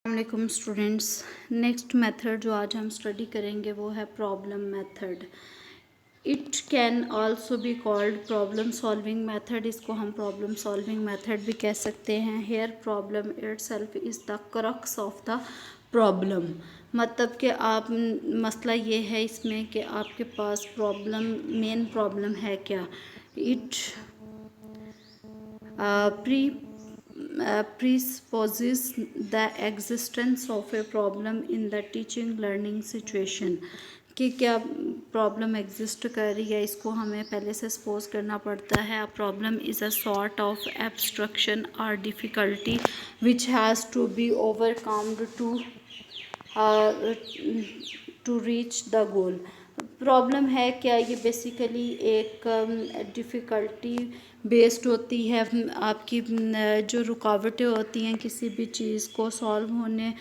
वालेकुम students. Next method जो आज हम स्टडी करेंगे वो है problem method. It can also be called problem solving method. इसको हम प्रॉब्लम सॉल्विंग मेथड भी कह सकते हैं। Here problem itself is the crux of the problem. मतलब कि आप मसला ये है इसमें कि आपके पास प्रॉब्लम मेन प्रॉब्लम है क्या। It presupposes the existence of a problem in the teaching learning situation कि क्या प्रॉब्लम एग्जिस्ट कर रही है, इसको हमें पहले से सपोज करना पड़ता है। Problem is a sort of obstruction और difficulty which has to be overcomed to reach the goal. Problem है क्या, ये बेसिकली एक डिफ़िकल्टी बेस्ड होती है। आपकी जो रुकावटें होती हैं किसी भी चीज़ को सॉल्व होने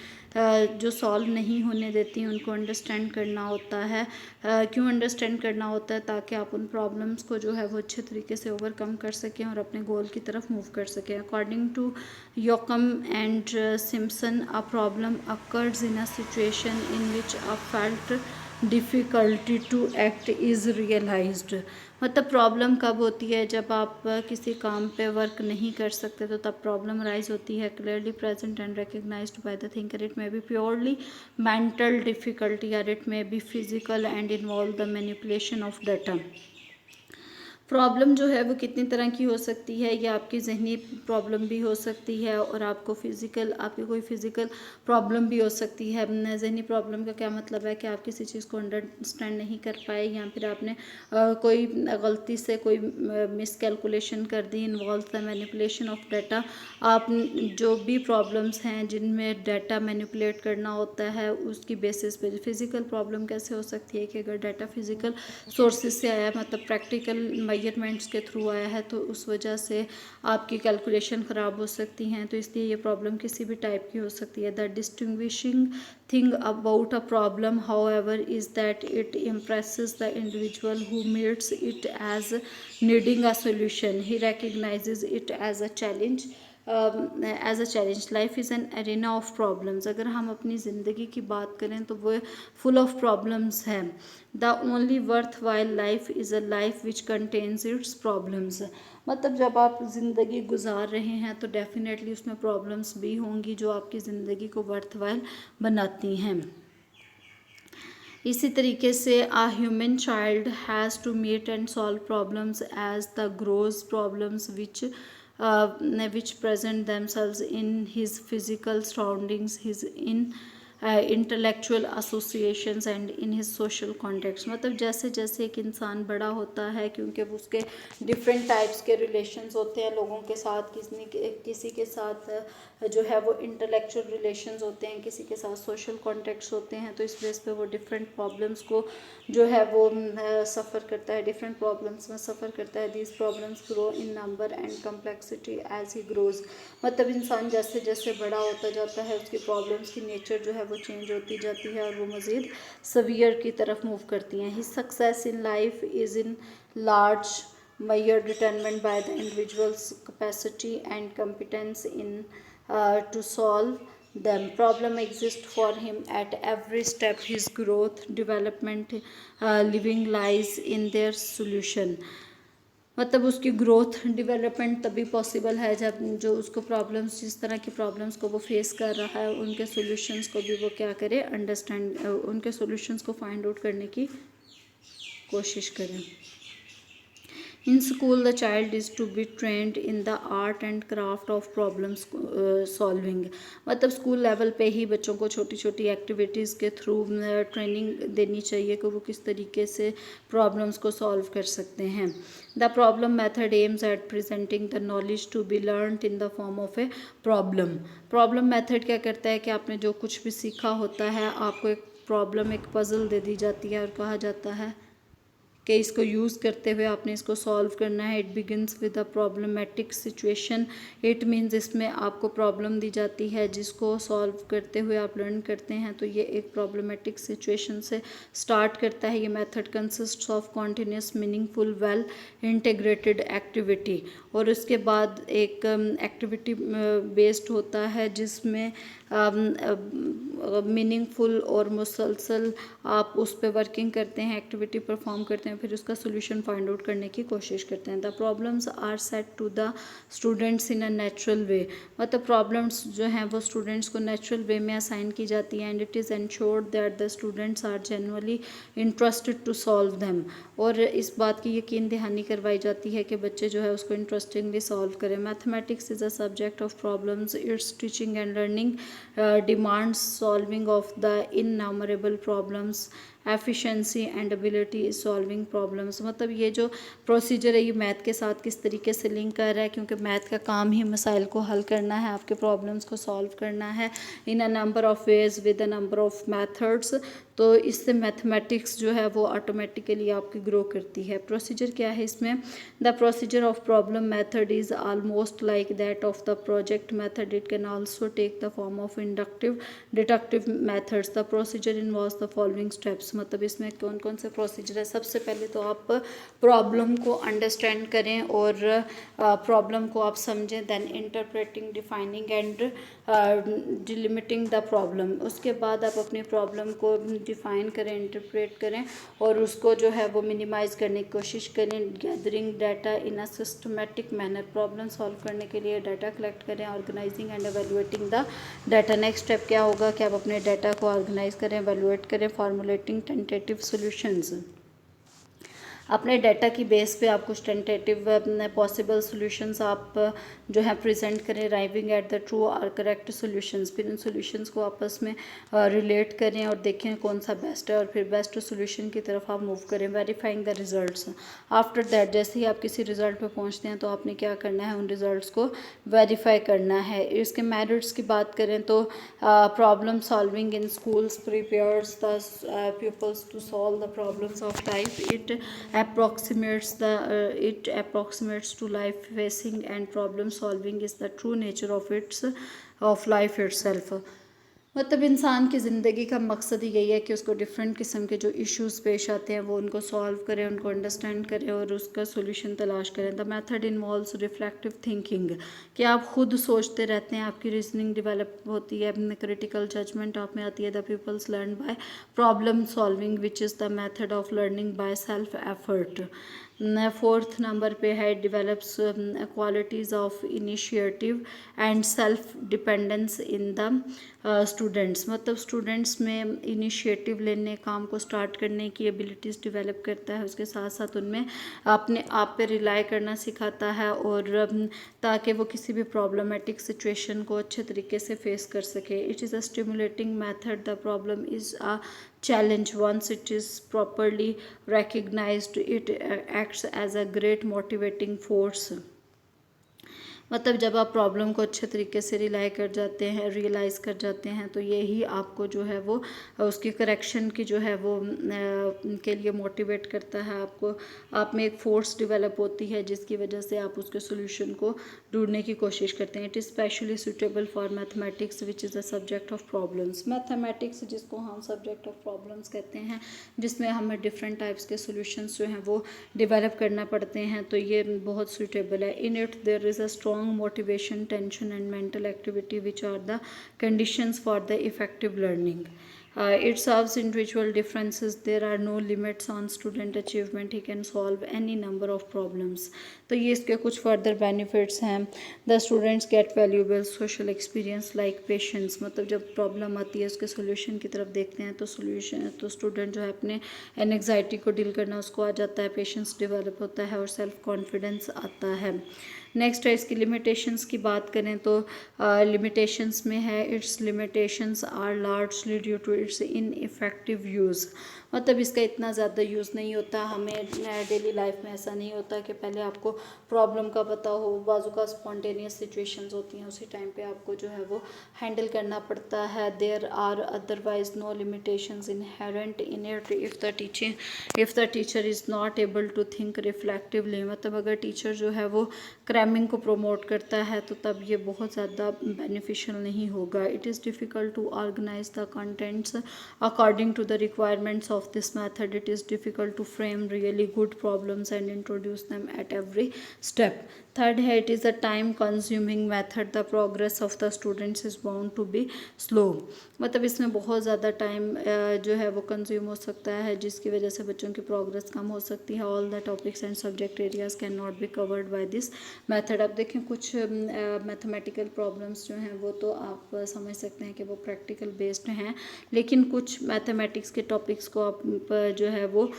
जो सॉल्व नहीं होने देती हैं उनको अंडरस्टैंड करना होता है। क्यों अंडरस्टैंड करना होता है? ताकि आप उन प्रॉब्लम्स को जो है वो अच्छे तरीके से ओवरकम कर सकें और अपने गोल की तरफ मूव कर सकें। According to Yoakam and Simpson, a problem occurs in a situation in which a felt difficulty to act is realized. मतलब प्रॉब्लम कब होती है? जब आप किसी काम पे वर्क नहीं कर सकते तो तब प्रॉब्लम राइज होती है। Clearly present and recognized by the thinker, it may be purely mental difficulty और it may be physical and involve the manipulation of data. Problem जो है वो कितनी तरह की हो सकती है। ये आपकी जहनी प्रॉब्लम भी हो सकती है और आपको आपकी कोई फिज़िकल प्रॉब्लम भी हो सकती है। जहनी प्रॉब्लम का क्या मतलब है कि आप किसी चीज़ को अंडरस्टैंड नहीं कर पाए या फिर आपने कोई गलती से कोई मिस कैलकुलेशन कर दी। Involve the manipulation of data. आप जो भी प्रॉब्लम्स हैं जिनमें डाटा मैनिपुलेट करना होता है उसकी बेसिस पे। फिज़िकल प्रॉब्लम कैसे हो सकती है कि अगर डाटा फिज़िकल सोर्सेज से आया, मतलब प्रैक्टिकल मेजरमेंट्स के थ्रू आया है, तो उस वजह से आपकी कैलकुलेशन ख़राब हो सकती हैं। तो इसलिए ये प्रॉब्लम किसी भी टाइप की हो सकती है। The distinguishing thing about a problem, however, is that it impresses the individual who meets it as needing a solution. He recognizes it as a challenge. As a challenge. Life is an arena of problems. अगर हम अपनी ज़िंदगी की बात करें तो वो full of problems है। The only worthwhile life is a life which contains its problems. मतलब जब आप ज़िंदगी गुजार रहे हैं तो डेफिनेटली उसमें प्रॉब्लम्स भी होंगी जो आपकी ज़िंदगी को वर्थ वाइल बनाती हैं। इसी तरीके से a human child has to meet and solve problems as the grows problems which present themselves in his physical surroundings, his intellectual associations and in his social context। मतलब जैसे जैसे एक इंसान बड़ा होता है, क्योंकि उसके डिफरेंट टाइप्स के रिलेशंस होते हैं लोगों के साथ। किसी के साथ जो है वो इंटेलेक्चुअल रिलेशंस होते हैं, किसी के साथ सोशल कॉन्टेक्ट्स होते हैं। तो इस बेस पे वो डिफरेंट प्रॉब्लम्स को जो है वो सफ़र करता है, डिफरेंट प्रॉब्लम्स में सफ़र करता है। These problems grow in number and complexity as he grows. मतलब इंसान जैसे जैसे बड़ा होता जाता है उसकी प्रॉब्लम्स की नेचर जो है वो चेंज होती जाती है और वो मज़ीद सवियर की तरफ मूव करती हैं। His success in life is in large measure determined by the individual's capacity and competence in to solve them. Problem exists for him at every step. His growth, development, living lies in their solution. मतलब उसकी growth development तभी possible है जब जो उसको problems, जिस तरह की प्रॉब्लम्स को वो फेस कर रहा है उनके सॉल्यूशंस को भी वो क्या करे, अंडरस्टैंड, उनके सॉल्यूशंस को फाइंड आउट करने की कोशिश करें। In school, the child is to be trained in the art and craft of problem solving। मतलब स्कूल लेवल पे ही बच्चों को छोटी छोटी एक्टिविटीज़ के थ्रू ट्रेनिंग देनी चाहिए कि वो किस तरीके से प्रॉब्लम्स को सॉल्व कर सकते हैं। The problem method aims at presenting the knowledge to be learned in the form of a problem. Problem method क्या करता है कि आपने जो कुछ भी सीखा होता है, आपको एक प्रॉब्लम, एक पजल दे दी जाती है और कहा जाता है कि इसको यूज़ करते हुए आपने इसको सॉल्व करना है। It begins with a problematic situation, it means इसमें आपको प्रॉब्लम दी जाती है जिसको सॉल्व करते हुए आप लर्न करते हैं, तो ये एक प्रॉब्लमेटिक सिचुएशन से स्टार्ट करता है। ये method consist of continuous meaningful well integrated activity, और उसके बाद एक एक्टिविटी बेस्ड होता है जिसमें मीनिंगफुल और मुसलसल आप उस पर वर्किंग करते हैं, एक्टिविटी परफॉर्म करते हैं, फिर उसका सोल्यूशन फाइंड आउट करने की कोशिश करते हैं। The problems are set to the students in a natural way, मतलब प्रॉब्लम्स जो हैं वो स्टूडेंट्स को नेचुरल वे में असाइन की जाती हैं। And it is ensured that the students are genuinely interested to solve them, और इस बात की यकीन दहानी करवाई जाती है कि बच्चे जो है उसको इंटरेस्टिंगली सॉल्व करें। Mathematics is a subject of problems, it's teaching and learning demands solving of the innumerable problems, efficiency and ability is solving problems. मतलब ये जो प्रोसीजर है ये मैथ के साथ किस तरीके से लिंक कर रहा है, क्योंकि मैथ का काम ही मसाइल को हल करना है, आपके प्रॉब्लम्स को सॉल्व करना है in a number of ways with a number of methods. तो इससे मैथमेटिक्स जो है वो ऑटोमेटिकली आपकी ग्रो करती है। प्रोसीजर क्या है इसमें? The procedure of problem method is almost like that of the project method, it can also take the form of inductive deductive methods. The procedure involves the following steps, मतलब इसमें कौन कौन से प्रोसीजर है। सबसे पहले तो आप प्रॉब्लम को अंडरस्टैंड करें और प्रॉब्लम को आप समझें, then interpreting, defining and delimiting the problem. उसके बाद आप अपनी प्रॉब्लम को डिफ़ाइन करें, इंटरप्रेट करें और उसको जो है वो मिनिमाइज़ करने की कोशिश करें। Gathering data in a systematic manner, problem solve करने के लिए डाटा कलेक्ट करें। Organizing and evaluating the data, next step क्या होगा कि आप अपने डाटा को ऑर्गेनाइज करें, एवेलुएट करें। फॉर्मुलेटिंग टेंटेटिव सॉल्यूशंस, अपने डाटा की बेस पे आप कुछ टेंटेटिव पॉसिबल सॉल्यूशंस आप जो है प्रेजेंट करें। अराइविंग एट द ट्रू और करेक्ट सॉल्यूशंस, फिर उन सॉल्यूशंस को आपस में रिलेट करें और देखें कौन सा बेस्ट है और फिर बेस्ट सॉल्यूशन की तरफ आप मूव करें। Verifying the results, after that जैसे ही आप किसी रिजल्ट पे पहुंचते हैं तो आपने क्या करना है, उन रिजल्ट्स को वेरीफाई करना है। इसके मेरिट्स की बात करें तो problem solving in schools prepares the pupils to solve the problems of life. It approximates to life facing, and problem solving is the true nature of life itself. मतलब इंसान की ज़िंदगी का मकसद ही यही है कि उसको डिफरेंट किस्म के जो इश्यूज़ पेश आते हैं वो उनको सॉल्व करें, उनको अंडरस्टैंड करें और उसका सोल्यूशन तलाश करें। The method involves reflective thinking, कि आप खुद सोचते रहते हैं, आपकी रीजनिंग डेवलप होती है, क्रिटिकल जजमेंट आप में आती है। The peoples learn by problem solving which is the method of learning by self effort. Fourth number पे है develops qualities of initiative and self dependence in the students, मतलब students में इनिशिएटिव लेने, काम को स्टार्ट करने की एबिलिटीज़ डेवलप करता है। उसके साथ साथ उनमें अपने आप पे रिलाई करना सिखाता है और ताकि वो किसी भी प्रॉब्लमेटिक सिचुएशन को अच्छे तरीके से फेस कर सके। It is a stimulating method, the problem is a challenge once it is properly recognized. It acts as a great motivating force, मतलब जब आप प्रॉब्लम को अच्छे तरीके से रिलाई कर जाते हैं, रियलाइज़ कर जाते हैं, तो यही आपको जो है वो उसकी करेक्शन की जो है वो के लिए मोटिवेट करता है। आपको आप में एक फोर्स डेवलप होती है जिसकी वजह से आप उसके सोल्यूशन को ढूंढने की कोशिश करते हैं। It is specially suitable for mathematics which is a subject of problems. Mathematics जिसको हम सब्जेक्ट ऑफ प्रॉब्लम्स कहते हैं, जिसमें हमें डिफरेंट टाइप्स के सोल्यूशंस जो हैं वो डेवलप करना पड़ते हैं, तो ये बहुत सूटेबल है। In it there is a strong motivation, tension and mental activity which are the conditions for the effective learning. It solves individual differences. There are no limits on student achievement. He can solve any number of problems. तो ये इसके कुछ further benefits हैं. The students get valuable social experience like patience, मतलब जब problem आती है उसके सोल्यूशन की तरफ देखते हैं तो सोल्यूशन तो स्टूडेंट जो है अपने एनग्जाइटी को डील करना उसको आ जाता है, पेशेंस डेवलप होता है और सेल्फ कॉन्फिडेंस आता है। नेक्स्ट है इसकी लिमिटेशंस की बात करें तो लिमिटेशंस में है its limitations are largely due to its ineffective use, मतलब इसका इतना ज़्यादा यूज़ नहीं होता। हमें डेली लाइफ में ऐसा नहीं होता कि पहले आपको प्रॉब्लम का पता हो, बाजू का स्पॉन्टेनियस सिचुएशंस होती हैं उसी टाइम पे आपको जो है वो हैंडल करना पड़ता है। There are otherwise no limitations inherent in it if the teacher is not able to think reflectively, मतलब अगर टीचर जो है वो क्रैमिंग को प्रमोट करता है तो तब ये बहुत ज़्यादा बेनिफिशियल नहीं होगा। It is difficult to organise the contents according to the requirements of this method. It is difficult to frame really good problems and introduce them at every step. Third है it is a time consuming method. The progress of the students is bound to be slow, मतलब इसमें बहुत ज़्यादा time जो है वो consume हो सकता है जिसकी वजह से बच्चों की प्रोग्रेस कम हो सकती है। All the topics and subject areas can not be covered by this method. अब देखें कुछ मैथमेटिकल प्रॉब्लम्स जो हैं वो तो आप समझ सकते हैं कि वो प्रैक्टिकल बेस्ड हैं, लेकिन कुछ मैथमेटिक्स के टॉपिक्स को आप जो है वो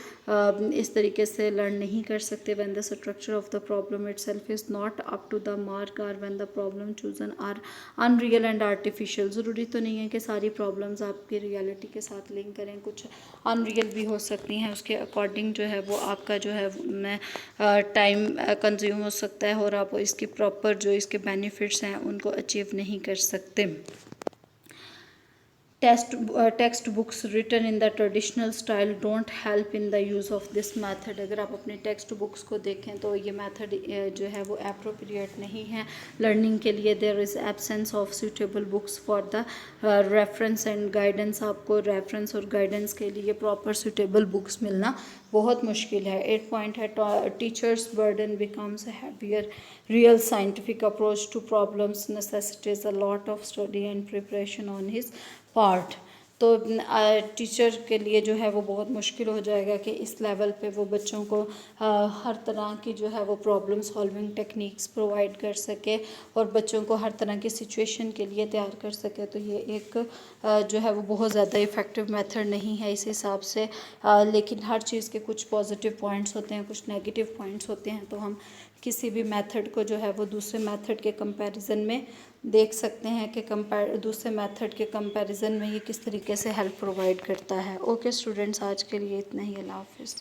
इस तरीके से लर्न नहीं कर सकते when the structure of the problem itself is not up to the mark और when the problem chosen are unreal and artificial. ज़रूरी तो नहीं है कि सारी प्रॉब्लम्स आपकी रियलिटी के साथ लिंक करें, कुछ अनरियल भी हो सकती हैं, उसके अकॉर्डिंग जो है वो आपका जो है टाइम कंज्यूम हो सकता है और आप इसकी प्रॉपर जो इसके बेनिफिट्स हैं उनको अचीव नहीं कर सकते। Text books written in the traditional style don't help in the use of this method. अगर आप अपने टेक्स्ट बुक्स को देखें तो ये मेथड जो है वो अप्रोप्रिएट नहीं है लर्निंग के लिए। There is absence of suitable books for the reference and guidance. आपको रेफरेंस और गाइडेंस के लिए प्रॉपर सूटेबल बुक्स मिलना बहुत मुश्किल है। 8 पॉइंट है teachers burden becomes heavier. Real scientific approach to problems necessitates a lot of study and preparation on his part. तो टीचर के लिए जो है वो बहुत मुश्किल हो जाएगा कि इस लेवल पे वो बच्चों को हर तरह की जो है वो प्रॉब्लम सॉल्विंग टेक्निक्स प्रोवाइड कर सके और बच्चों को हर तरह की सिचुएशन के लिए तैयार कर सके। तो ये एक जो है वो बहुत ज़्यादा इफ़ेक्टिव मेथड नहीं है इस हिसाब से। लेकिन हर चीज़ के कुछ पॉजिटिव पॉइंट्स होते हैं, कुछ नेगेटिव पॉइंट्स होते हैं, तो हम किसी भी मेथड को जो है वो दूसरे मेथड के कंपैरिजन में देख सकते हैं कि दूसरे मेथड के कंपैरिजन में ये किस तरीके से हेल्प प्रोवाइड करता है। ओके स्टूडेंट्स, आज के लिए इतना ही। अल्लाह हाफिज़।